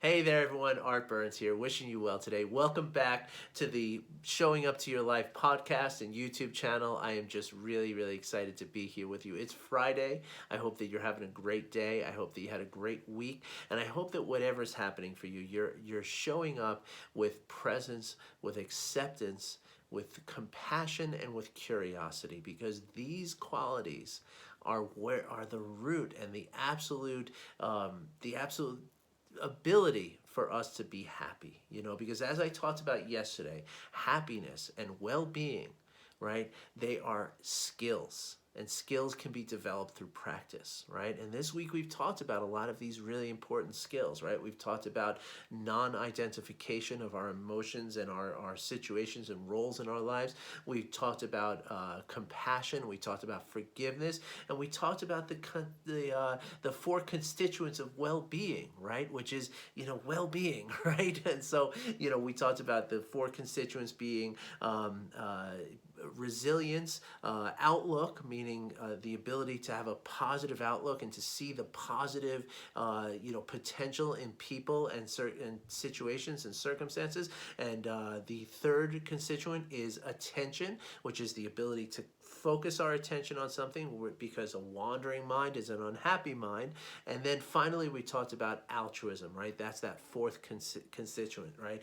Hey there, everyone. Art Burns here, wishing you well today. Welcome back to the Showing Up to Your Life podcast and YouTube channel. I am just really excited to be here with you. It's Friday. I hope that you're having a great day. I hope that you had a great week, and I hope that whatever's happening for you, you're showing up with presence, with acceptance, with compassion, and with curiosity, because these qualities are the root and the absolute ability for us to be happy, because as I talked about yesterday, happiness and well-being, right, they are skills, and skills can be developed through practice, right? And this week we've talked about a lot of these really important skills, right? We've talked about non-identification of our emotions and our situations and roles in our lives. We talked about compassion. We talked about forgiveness, and we talked about the four constituents of well-being, right? Which is well-being, right? And so we talked about the four constituents being resilience, outlook, meaning the ability to have a positive outlook and to see the positive, potential in people and certain situations and circumstances. And the third constituent is attention, which is the ability to focus our attention on something, because a wandering mind is an unhappy mind. And then finally, we talked about altruism, right? That's that fourth constituent, right?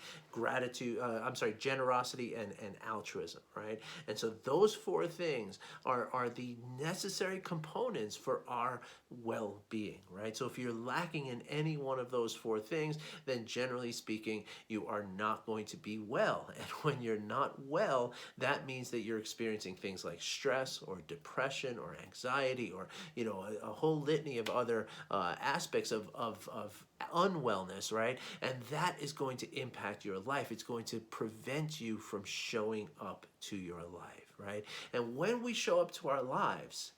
Generosity and altruism, right? And so those four things are the necessary components for our well-being, right? So if you're lacking in any one of those four things, then generally speaking, you are not going to be well. And when you're not well, that means that you're experiencing things like stress or depression or anxiety, or a whole litany of other aspects of unwellness, right? And that is going to impact your life. It's going to prevent you from showing up to your life, right? And when we show up to our lives,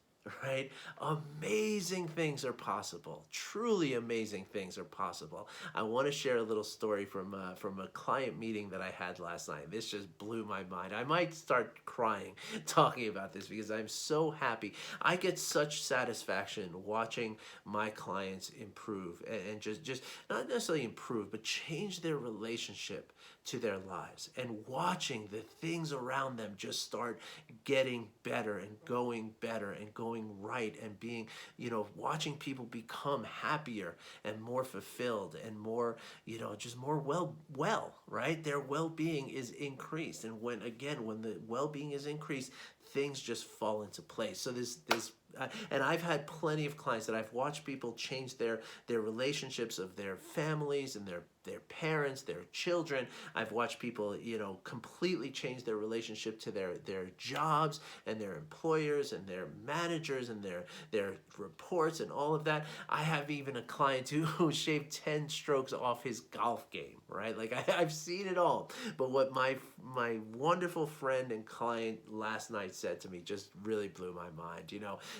right, amazing things are possible. Truly amazing things are possible. I want to share a little story from a client meeting that I had last night. This just blew my mind. I might start crying talking about this, because I'm so happy. I get such satisfaction watching my clients improve, and just not necessarily improve, but change their relationship to their lives, and watching the things around them just start getting better and going right, and being, watching people become happier and more fulfilled and more, just more well, right? Their well-being is increased. And when the well-being is increased, things just fall into place. So and I've had plenty of clients that I've watched people change their relationships of their families and their parents, their children. I've watched people, completely change their relationship to their jobs and their employers and their managers and their reports and all of that. I have even a client who shaved 10 strokes off his golf game, right? Like I've seen it all. But what my wonderful friend and client last night said to me just really blew my mind,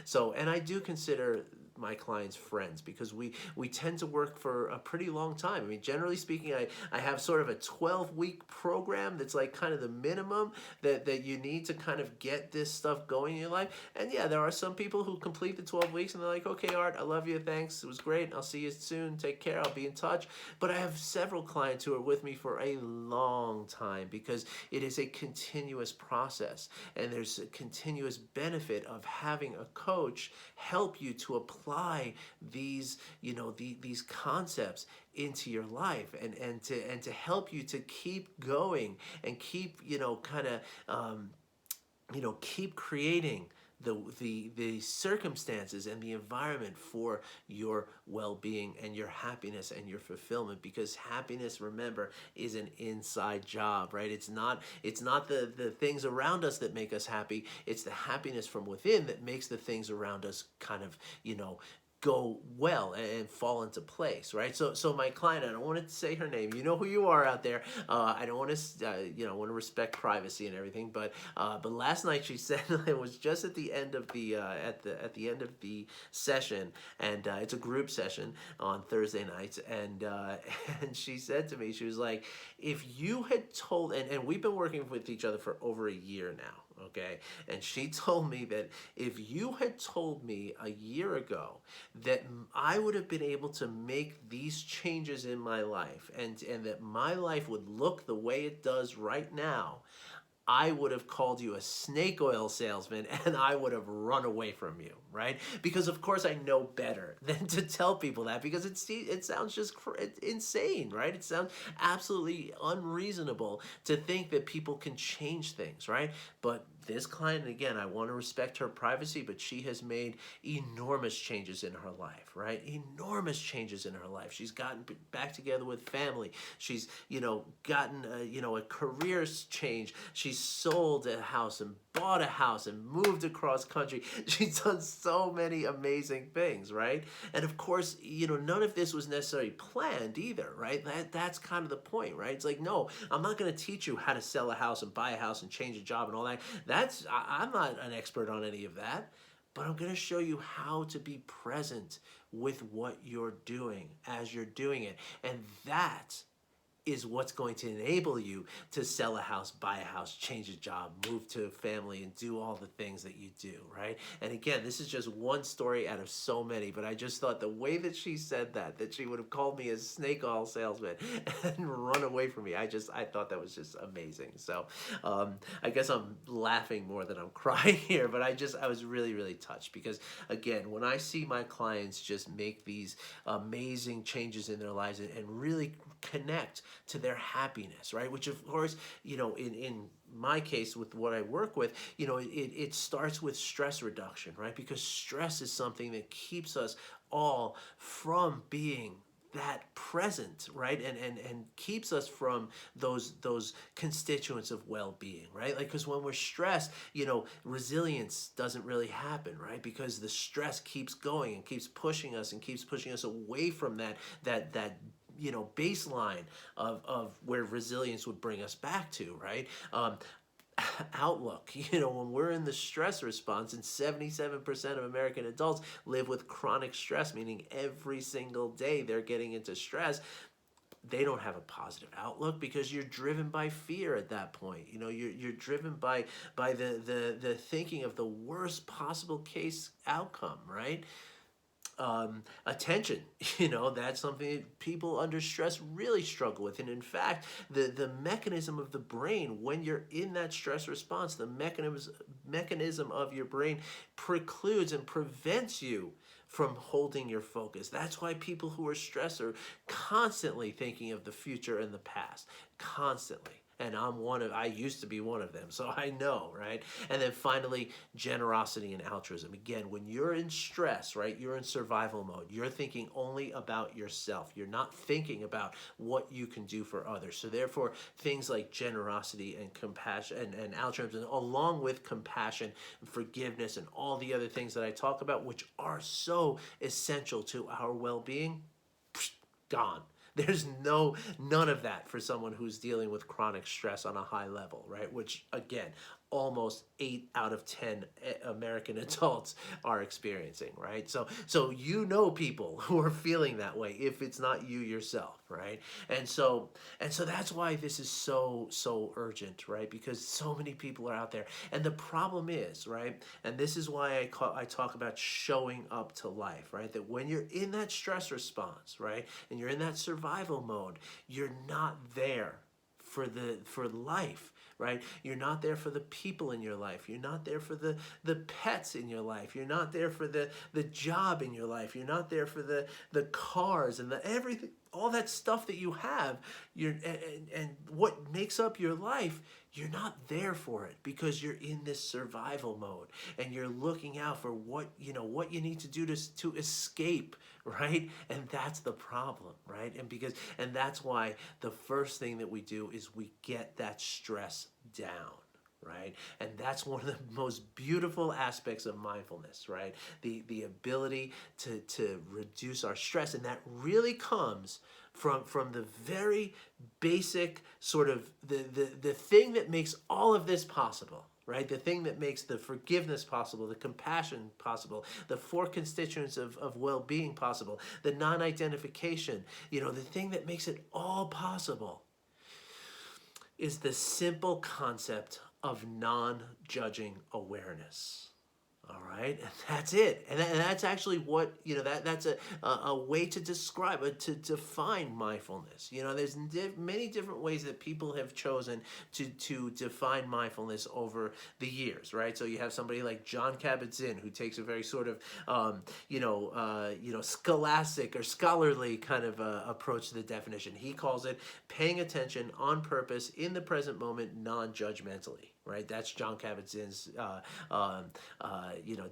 So, and I do consider my clients friends, because we tend to work for a pretty long time. I mean, generally speaking, I have sort of a 12-week program that's like kind of the minimum that you need to kind of get this stuff going in your life. And yeah, there are some people who complete the 12 weeks and they're like, okay, Art, I love you, thanks, it was great, I'll see you soon, take care, I'll be in touch. But I have several clients who are with me for a long time, because it is a continuous process, and there's a continuous benefit of having a coach help you to apply these these concepts into your life, and to help you to keep going and keep keep creating the circumstances and the environment for your well-being and your happiness and your fulfillment. Because happiness, remember, is an inside job, right? It's not the things around us that make us happy. It's the happiness from within that makes the things around us kind of go well and fall into place, right? So my client, I don't want to say her name. You know who you are out there. I don't want to, want to respect privacy and everything. But last night she said it was just at the end of the at the end of the session, and it's a group session on Thursday nights, and and she said to me, she was like, if you had told, and we've been working with each other for over a year now. okay? And she told me that if you had told me a year ago that I would have been able to make these changes in my life, and that my life would look the way it does right now, I would have called you a snake oil salesman and I would have run away from you, right? Because of course I know better than to tell people that, because it sounds just insane, right? It sounds absolutely unreasonable to think that people can change things, right? But this client, again, I want to respect her privacy, but she has made enormous changes in her life, right? Enormous changes in her life. She's gotten back together with family. She's, gotten, a career change. She's sold a house and bought a house and moved across country. She's done so many amazing things, right? And of course, none of this was necessarily planned either, right? That's kind of the point, right? It's like, no, I'm not going to teach you how to sell a house and buy a house and change a job and all that. I'm not an expert on any of that, but I'm going to show you how to be present with what you're doing as you're doing it. And that is what's going to enable you to sell a house, buy a house, change a job, move to a family, and do all the things that you do, right? And again, this is just one story out of so many, but I just thought the way that she said that she would have called me a snake oil salesman and run away from me, I thought that was just amazing. So I guess I'm laughing more than I'm crying here, but I was really, really touched, because again, when I see my clients just make these amazing changes in their lives and really connect to their happiness, right? Which of course, in my case with what I work with, it starts with stress reduction, right? Because stress is something that keeps us all from being that present, right? And keeps us from those constituents of well-being, right? Like, because when we're stressed, resilience doesn't really happen, right? Because the stress keeps going and keeps pushing us away from that baseline of where resilience would bring us back to, right? Outlook, when we're in the stress response, and 77% of American adults live with chronic stress, meaning every single day they're getting into stress, they don't have a positive outlook, because you're driven by fear at that point. You're driven by the thinking of the worst possible case outcome, right? Attention, that's something that people under stress really struggle with. And in fact, the mechanism of the brain, when you're in that stress response, the mechanism of your brain precludes and prevents you from holding your focus. That's why people who are stressed are constantly thinking of the future and the past, constantly. And I used to be one of them, so I know, right? And then finally, generosity and altruism. Again, when you're in stress, right, you're in survival mode. You're thinking only about yourself. You're not thinking about what you can do for others. So therefore, things like generosity and compassion and altruism, along with compassion and forgiveness and all the other things that I talk about, which are so essential to our well-being, gone. There's none of that for someone who's dealing with chronic stress on a high level, right? Which, again, almost 8 out of 10 American adults are experiencing, right? So people who are feeling that way, if it's not you yourself, right? And so that's why this is so urgent, right? Because so many people are out there. And the problem is, right? And this is why I talk about showing up to life, right? That when you're in that stress response, right? And you're in that survival mode, you're not there for life, right? You're not there for the people in your life. You're not there for the pets in your life. You're not there for the job in your life. You're not there for the cars and the everything, all that stuff that you have. And what makes up your life, you're not there for it, because you're in this survival mode and you're looking out for what you need to do to escape, right? And that's the problem, right? And that's why the first thing that we do is we get that stress down, right? And that's one of the most beautiful aspects of mindfulness, right? The ability to reduce our stress, and that really comes from the very basic sort of the thing that makes all of this possible, right? The thing that makes the forgiveness possible, the compassion possible, the 4 constituents of well-being possible, the non-identification, the thing that makes it all possible is the simple concept of non-judging awareness. All right, and that's it, and that's actually what that's a way to describe it, to define mindfulness. There's many different ways that people have chosen to define mindfulness over the years, right? So you have somebody like John Kabat-Zinn, who takes a very sort of scholastic or scholarly kind of approach to the definition. He calls it paying attention on purpose in the present moment, non-judgmentally. Right, that's John Kabat-Zinn's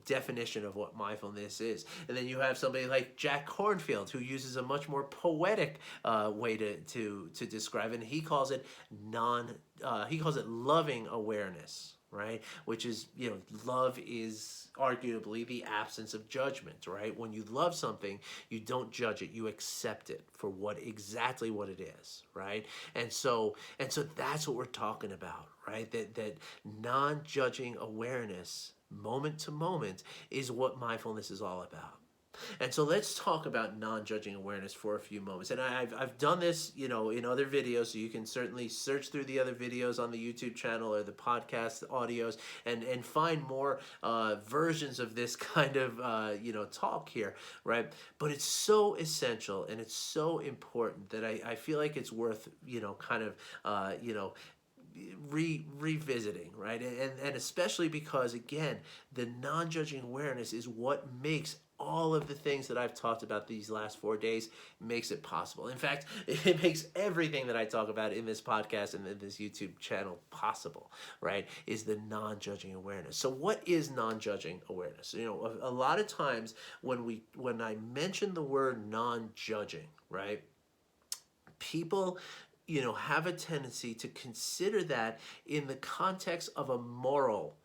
definition of what mindfulness is. And then you have somebody like Jack Kornfield, who uses a much more poetic way to describe it. And he calls it loving awareness. Right, which is, love is arguably the absence of judgment. Right, when you love something, you don't judge it, you accept it for exactly what it is. Right, and so that's what we're talking about. Right, that non-judging awareness, moment to moment, is what mindfulness is all about. And so let's talk about non-judging awareness for a few moments. And I've done this, in other videos, so you can certainly search through the other videos on the YouTube channel or the podcast audios and find more versions of this kind of, talk here, right? But it's so essential and it's so important that I feel like it's worth, revisiting, right? And especially because, again, the non-judging awareness is what makes all of the things that I've talked about these last 4 days, makes it possible. In fact, it makes everything that I talk about in this podcast and in this YouTube channel possible, right? Is the non-judging awareness. So what is non-judging awareness? A lot of times when I mention the word non-judging, right, people have a tendency to consider that in the context of a moral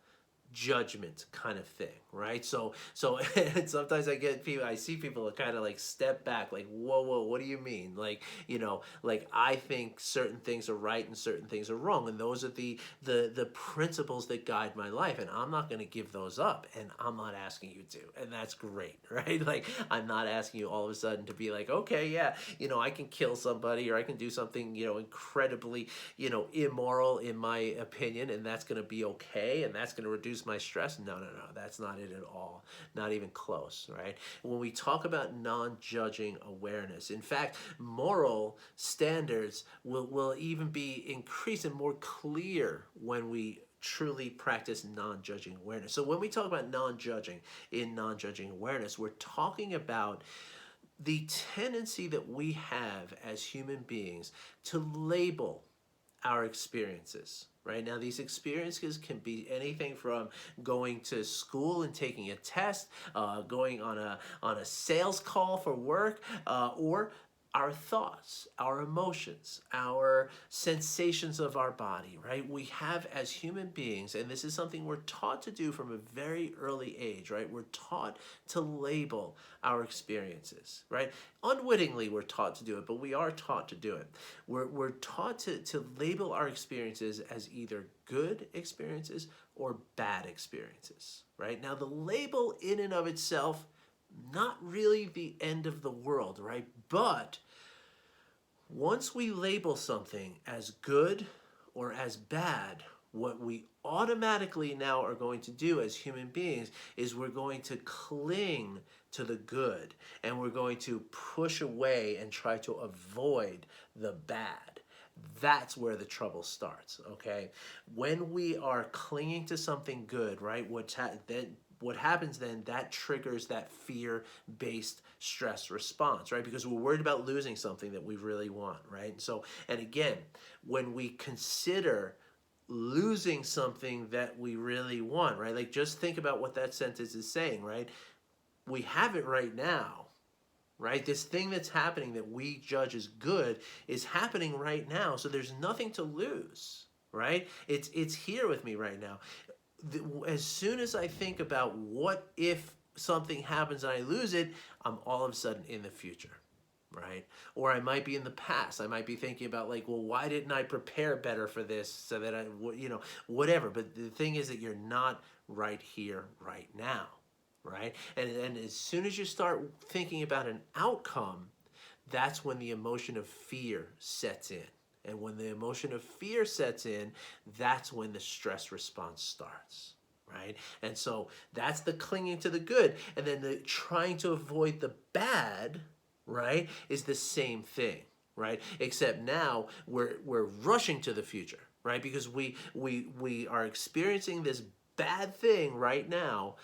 judgment kind of thing, right? So and sometimes I see people kind of like step back, like, whoa, what do you mean? Like, like I think certain things are right and certain things are wrong, and those are the principles that guide my life, and I'm not going to give those up, and I'm not asking you to, and that's great, right? Like, I'm not asking you all of a sudden to be like, okay, yeah, I can kill somebody or I can do something, incredibly, immoral in my opinion, and that's going to be okay, and that's going to reduce my stress. No, that's not it at all. Not even close, right? When we talk about non-judging awareness, in fact, moral standards will even be increased and more clear when we truly practice non-judging awareness. So when we talk about non-judging in non-judging awareness, we're talking about the tendency that we have as human beings to label our experiences. Right now, these experiences can be anything from going to school and taking a test, going on a sales call for work, or our thoughts, our emotions, our sensations of our body, right? We have, as human beings, and this is something we're taught to do from a very early age, right? We're taught to label our experiences, right? Unwittingly, we're taught to do it, but we are taught to do it. We're taught to label our experiences as either good experiences or bad experiences, right? Now, the label in and of itself, not really the end of the world, right? But once we label something as good or as bad, what we automatically now are going to do as human beings is we're going to cling to the good, and we're going to push away and try to avoid the bad. That's where the trouble starts, okay? When we are clinging to something good, right, what happens then, that triggers that fear-based stress response, right? Because we're worried about losing something that we really want, right? And again, when we consider losing something that we really want, right? Like, just think about what that sentence is saying, right? We have it right now, right? This thing that's happening that we judge as good is happening right now, so there's nothing to lose, right? It's here with me right now. As soon as I think about what if something happens and I lose it, I'm all of a sudden in the future, right? Or I might be in the past. I might be thinking about, like, well, why didn't I prepare better for this so that I, whatever. But the thing is that you're not right here, right now, right? And as soon as you start thinking about an outcome, that's when the emotion of fear sets in. And when the emotion of fear sets in, that's when the stress response starts, right? And so that's the clinging to the good. And then the trying to avoid the bad, right, is the same thing, right? Except now we're rushing to the future, right? Because we are experiencing this bad thing right now,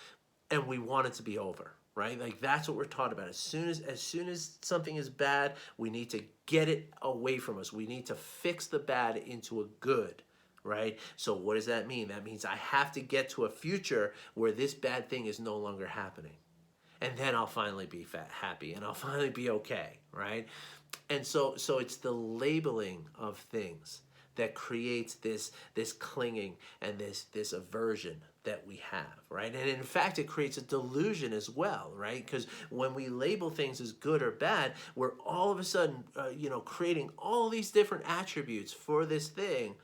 and we want it to be over, right? Like that's what we're taught about. As soon as something is bad, we need to get it away from us. We need to fix the bad into a good, right? So what does that mean? That means I have to get to a future where this bad thing is no longer happening. And then I'll finally be happy and I'll finally be okay, right? And so it's the labeling of things that creates this clinging and this aversion that we have, right? And in fact, it creates a delusion as well, right? Because when we label things as good or bad, we're all of a sudden, creating all these different attributes for this thing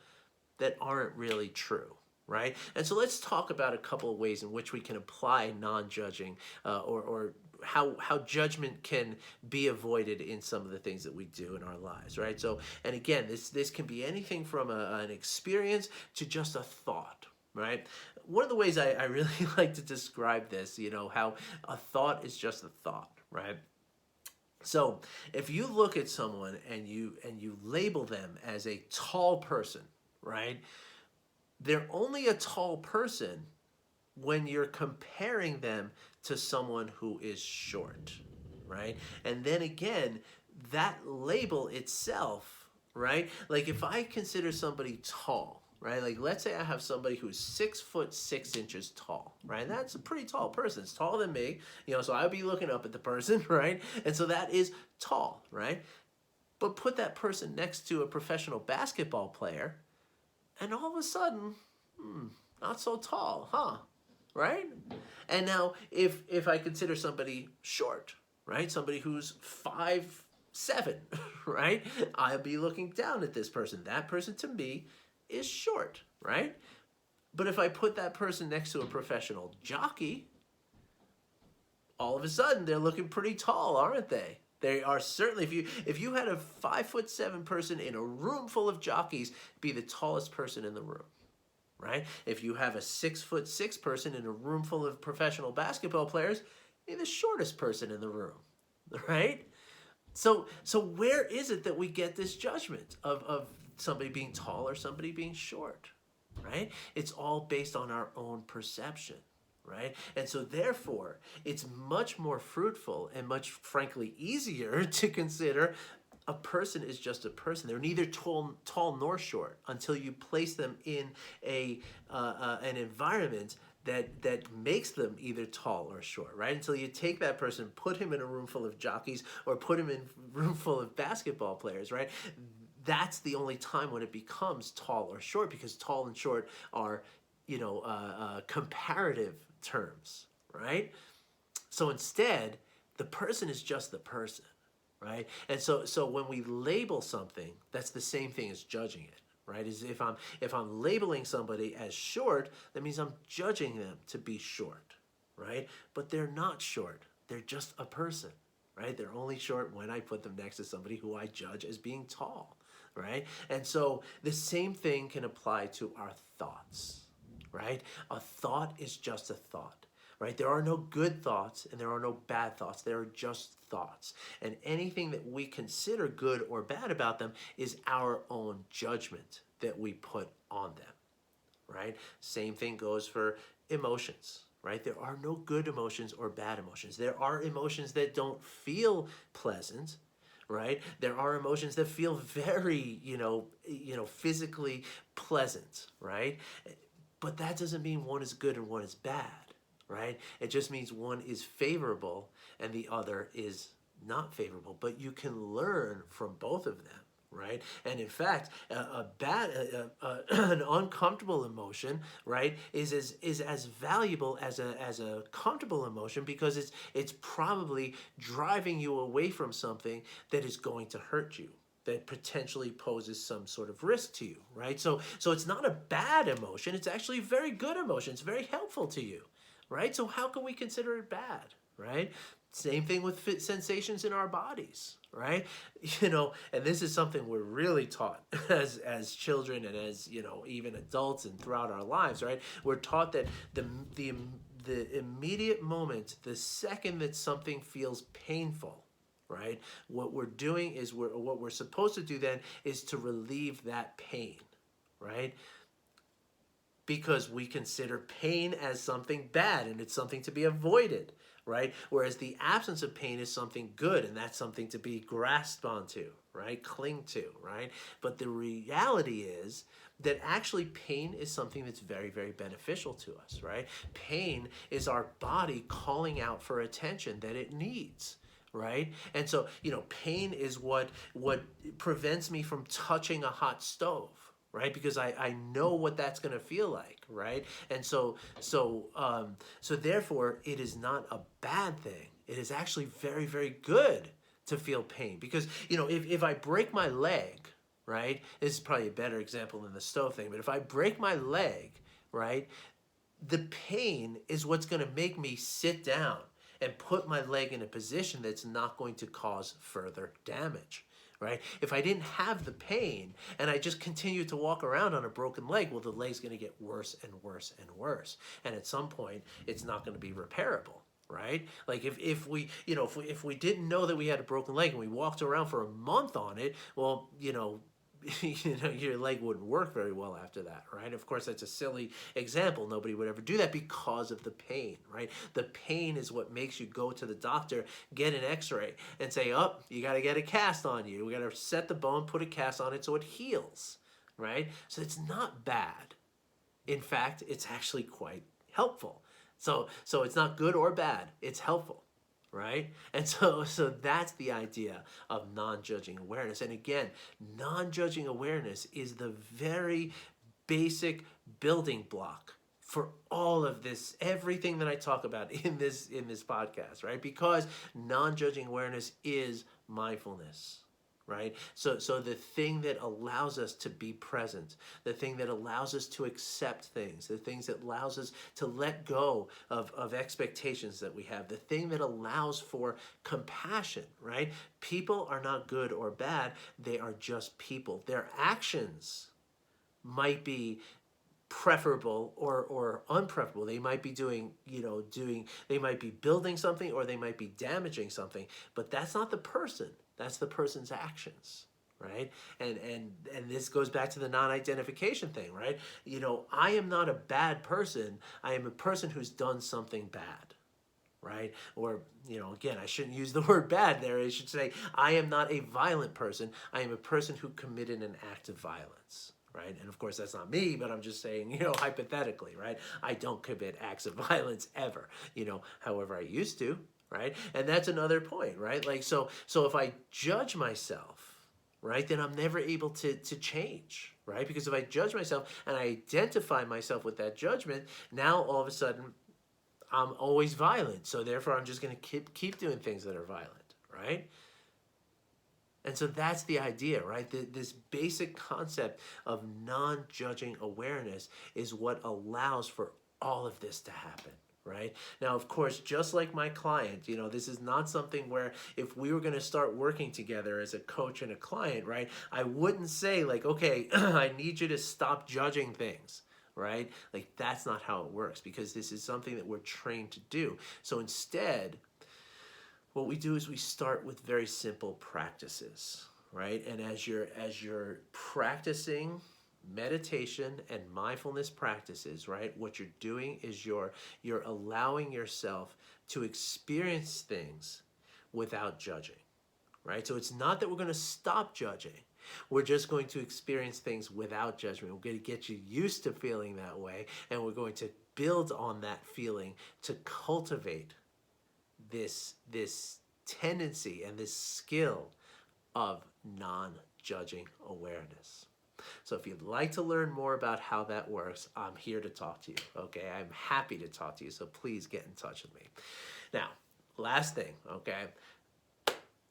that aren't really true, right? And so let's talk about a couple of ways in which we can apply non-judging, or how judgment can be avoided in some of the things that we do in our lives, right? So, and again, this can be anything from an experience to just a thought, right? One of the ways I really like to describe this, how a thought is just a thought, right? So if you look at someone and you label them as a tall person, right? They're only a tall person when you're comparing them to someone who is short, right? And then again, that label itself, right? Like if I consider somebody tall, right? Like let's say I have somebody who's 6'6" tall, right? That's a pretty tall person. It's taller than me, so I'd be looking up at the person, right? And so that is tall, right? But put that person next to a professional basketball player, and all of a sudden, not so tall, huh? Right? And now, if I consider somebody short, right? Somebody who's 5'7", right? I'll be looking down at this person. That person to me is short, right? But if I put that person next to a professional jockey, all of a sudden they're looking pretty tall, aren't they? They are certainly, if you had a 5'7" person in a room full of jockeys, be the tallest person in the room, right? If you have a 6'6" person in a room full of professional basketball players, be the shortest person in the room, right? So where is it that we get this judgment of somebody being tall or somebody being short, right? It's all based on our own perception. Right? And so therefore, it's much more fruitful and much, frankly, easier to consider a person is just a person. They're neither tall nor short until you place them in an environment that makes them either tall or short, right? Until you take that person, put him in a room full of jockeys or put him in a room full of basketball players, right? That's the only time when it becomes tall or short, because tall and short are, comparative terms, right? So instead, the person is just the person, right? And so when we label something, that's the same thing as judging it, right? Is if I'm labeling somebody as short, that means I'm judging them to be short, right? But they're not short. They're just a person, right? They're only short when I put them next to somebody who I judge as being tall, right? And so the same thing can apply to our thoughts, right? A thought is just a thought, right? There are no good thoughts and there are no bad thoughts. There are just thoughts. And anything that we consider good or bad about them is our own judgment that we put on them, right? Same thing goes for emotions, right? There are no good emotions or bad emotions. There are emotions that don't feel pleasant, right? There are emotions that feel very, physically pleasant, right? But that doesn't mean one is good and one is bad, right? It just means one is favorable and the other is not favorable. But you can learn from both of them, right? And in fact, an uncomfortable emotion, right, is as valuable as a comfortable emotion, because it's probably driving you away from something that is going to hurt you, that potentially poses some sort of risk to you, right? So it's not a bad emotion. It's actually a very good emotion. It's very helpful to you, right? So how can we consider it bad, right? Same thing with sensations in our bodies, right? And this is something we're really taught as children and as, even adults and throughout our lives, right? We're taught that the immediate moment, the second that something feels painful, right? What we're doing is what we're supposed to do then is to relieve that pain, right? Because we consider pain as something bad and it's something to be avoided, right? Whereas the absence of pain is something good and that's something to be grasped onto, right? Cling to, right? But the reality is that actually pain is something that's very, very beneficial to us, right? Pain is our body calling out for attention that it needs. Right? And so, pain is what prevents me from touching a hot stove, right? Because I know what that's going to feel like, right? And so therefore, it is not a bad thing. It is actually very, very good to feel pain because, if I break my leg, right? This is probably a better example than the stove thing, but if I break my leg, right, the pain is what's going to make me sit down and put my leg in a position that's not going to cause further damage, right? If I didn't have the pain and I just continue to walk around on a broken leg, well, the leg's going to get worse and worse and worse. And at some point, it's not going to be repairable. Right? Like if we didn't know that we had a broken leg and we walked around for a month on it, well, your leg wouldn't work very well after that, right? Of course, that's a silly example. Nobody would ever do that because of the pain, right? The pain is what makes you go to the doctor, get an x-ray, and say, oh, you got to get a cast on you. We got to set the bone, put a cast on it so it heals, right? So it's not bad. In fact, it's actually quite helpful. So it's not good or bad. It's helpful, right? And so that's the idea of non-judging awareness. And again, non-judging awareness is the very basic building block for all of this, everything that I talk about in this podcast, right? Because non-judging awareness is mindfulness. Right? So the thing that allows us to be present, the thing that allows us to accept things, the things that allows us to let go of expectations that we have, the thing that allows for compassion, right? People are not good or bad, they are just people. Their actions might be preferable or unpreferable. They might be they might be building something or they might be damaging something, but that's not the person. That's the person's actions, right? And this goes back to the non-identification thing, right? I am not a bad person. I am a person who's done something bad, right? Or, again, I shouldn't use the word bad there. I should say I am not a violent person. I am a person who committed an act of violence. Right? And of course, that's not me, but I'm just saying, hypothetically, right? I don't commit acts of violence ever, however, I used to, right? And that's another point, right? Like, so if I judge myself, right, then I'm never able to change, right? Because if I judge myself and I identify myself with that judgment, now all of a sudden I'm always violent. So therefore, I'm just going to keep doing things that are violent, right? And so that's the idea, right? This basic concept of non-judging awareness is what allows for all of this to happen, right? Now, of course, just like my client, this is not something where if we were going to start working together as a coach and a client, right, I wouldn't say like, okay, I need you to stop judging things. Right? Like that's not how it works because this is something that we're trained to do. So instead, what we do is we start with very simple practices, right? And as you're practicing meditation and mindfulness practices, right? What you're doing is you're allowing yourself to experience things without judging, right? So it's not that we're going to stop judging. We're just going to experience things without judgment. We're going to get you used to feeling that way, and we're going to build on that feeling to cultivate this tendency and this skill of non-judging awareness. So if you'd like to learn more about how that works, I'm here to talk to you, okay? I'm happy to talk to you, so please get in touch with me. Now, last thing, okay?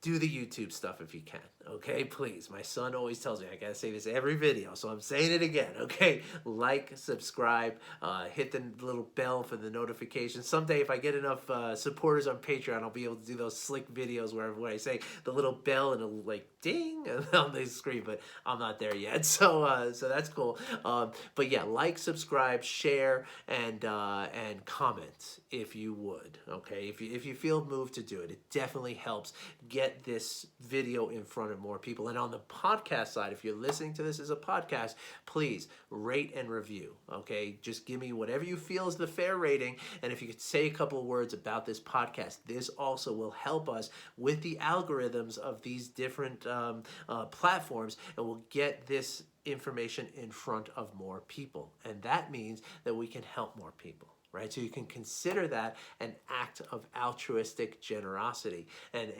do the YouTube stuff if you can, okay? Please. My son always tells me I gotta say this every video, so I'm saying it again, okay? Like, subscribe, hit the little bell for the notifications. Someday, if I get enough supporters on Patreon, I'll be able to do those slick videos where I say the little bell and it'll like ding on the screen, but I'm not there yet, so that's cool. But yeah, like, subscribe, share, and comment if you would, okay? If you feel moved to do it, it definitely helps get this video in front of more people. And on the podcast side, if you're listening to this as a podcast, please rate and review, okay? Just give me whatever you feel is the fair rating, and if you could say a couple of words about this podcast, this also will help us with the algorithms of these different platforms, and we'll get this information in front of more people, and that means that we can help more people. Right? So you can consider that an act of altruistic generosity. And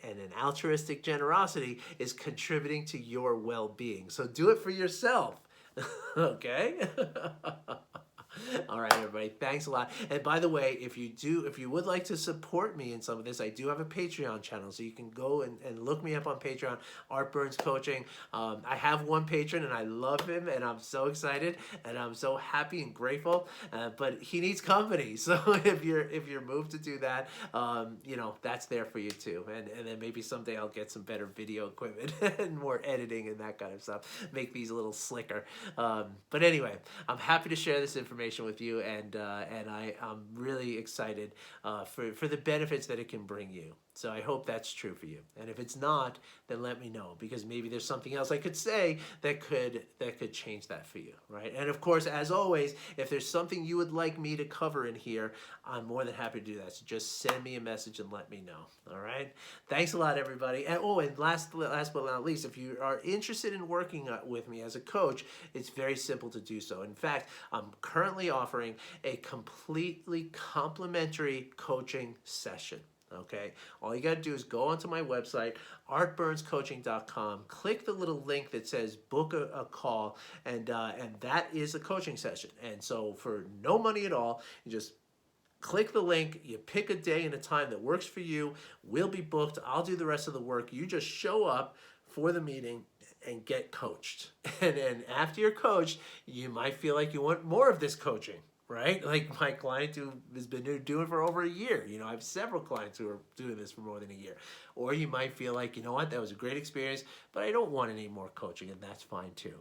an altruistic generosity is contributing to your well-being. So do it for yourself. Okay? All right, everybody. Thanks a lot. And by the way, if you would like to support me in some of this, I do have a Patreon channel, so you can go and look me up on Patreon, Art Burns Coaching. I have one patron, and I love him, and I'm so excited, and I'm so happy and grateful. But he needs company, so if you're moved to do that, you know, that's there for you too. And then maybe someday I'll get some better video equipment and more editing and that kind of stuff. Make these a little slicker. But anyway, I'm happy to share this information with you, and I'm really excited for the benefits that it can bring you. So I hope that's true for you. And if it's not, then let me know, because maybe there's something else I could say that could change that for you, right? And of course, as always, if there's something you would like me to cover in here, I'm more than happy to do that. So just send me a message and let me know. All right? Thanks a lot, everybody. And last but not least, if you are interested in working with me as a coach, it's very simple to do so. In fact, I'm currently offering a completely complimentary coaching session. Okay, all you got to do is go onto my website, artburnscoaching.com, click the little link that says book a call, and that is a coaching session. And so for no money at all, you just click the link, you pick a day and a time that works for you, we'll be booked, I'll do the rest of the work, you just show up for the meeting and get coached. And after you're coached, you might feel like you want more of this coaching. Right? Like my client who has been doing it for over a year. You know, I have several clients who are doing this for more than a year. Or you might feel like, you know what, that was a great experience, but I don't want any more coaching, and that's fine too.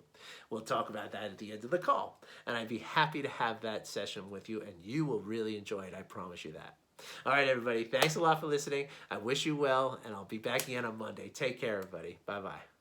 We'll talk about that at the end of the call. And I'd be happy to have that session with you, and you will really enjoy it. I promise you that. All right, everybody. Thanks a lot for listening. I wish you well, and I'll be back again on Monday. Take care, everybody. Bye-bye.